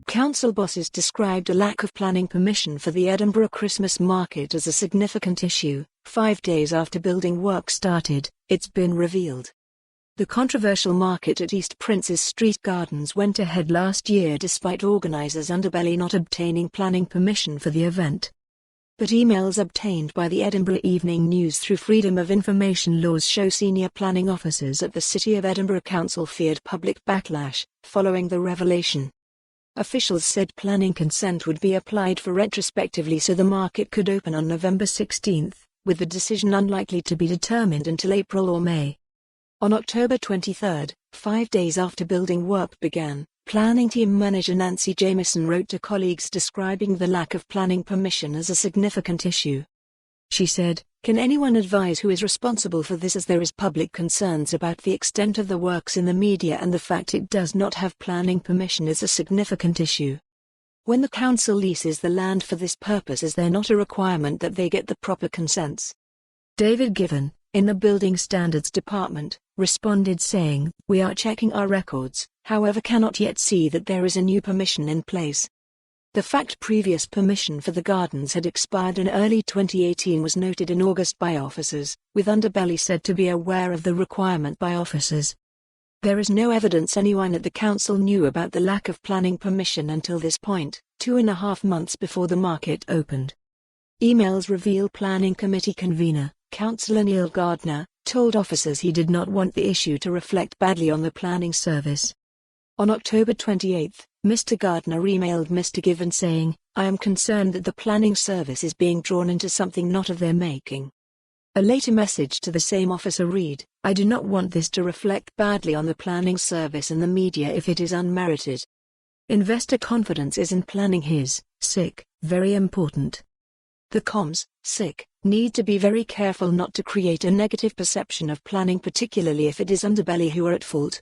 Council bosses described a lack of planning permission for the Edinburgh Christmas market as a significant issue. 5 days after building work started, it's been revealed. The controversial market at East Princes Street Gardens went ahead last year despite organisers Underbelly not obtaining planning permission for the event. But emails obtained by the Edinburgh Evening News through Freedom of Information laws show senior planning officers at the City of Edinburgh Council feared public backlash following the revelation. Officials said planning consent would be applied for retrospectively so the market could open on November 16, with the decision unlikely to be determined until April or May. On October 23, 5 days after building work began, planning team manager Nancy Jamieson wrote to colleagues describing the lack of planning permission as a significant issue. She said, "Can anyone advise who is responsible for this, as there is public concerns about the extent of the works in the media and the fact it does not have planning permission is a significant issue. When the council leases the land for this purpose, is there not a requirement that they get the proper consents?" David Given, in the Building Standards Department, responded saying, "We are checking our records, however cannot yet see that there is a new permission in place." The fact previous permission for the gardens had expired in early 2018 was noted in August by officers, with Underbelly said to be aware of the requirement by officers. There is no evidence anyone at the council knew about the lack of planning permission until this point, 2.5 months before the market opened. Emails reveal Planning Committee convener, Councillor Neil Gardner, told officers he did not want the issue to reflect badly on the planning service. On October 28, Mr. Gardner emailed Mr. Given saying, "I am concerned that the planning service is being drawn into something not of their making." A later message to the same officer read, "I do not want this to reflect badly on the planning service and the media if it is unmerited. Investor confidence is in planning his, very important. The comms, need to be very careful not to create a negative perception of planning, particularly if it is Underbelly who are at fault."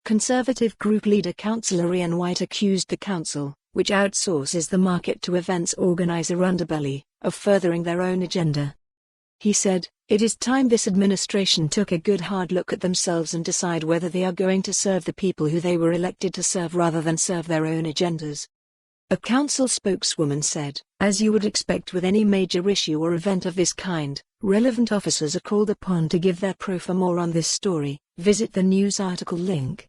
Conservative group leader Councillor Ian White accused the council, which outsources the market to events organiser Underbelly, of furthering their own agenda. He said, "It is time this administration took a good hard look at themselves and decide whether they are going to serve the people who they were elected to serve rather than serve their own agendas." A council spokeswoman said, "As you would expect with any major issue or event of this kind, relevant officers are called upon to give their pro. For more on this story, visit the news article link.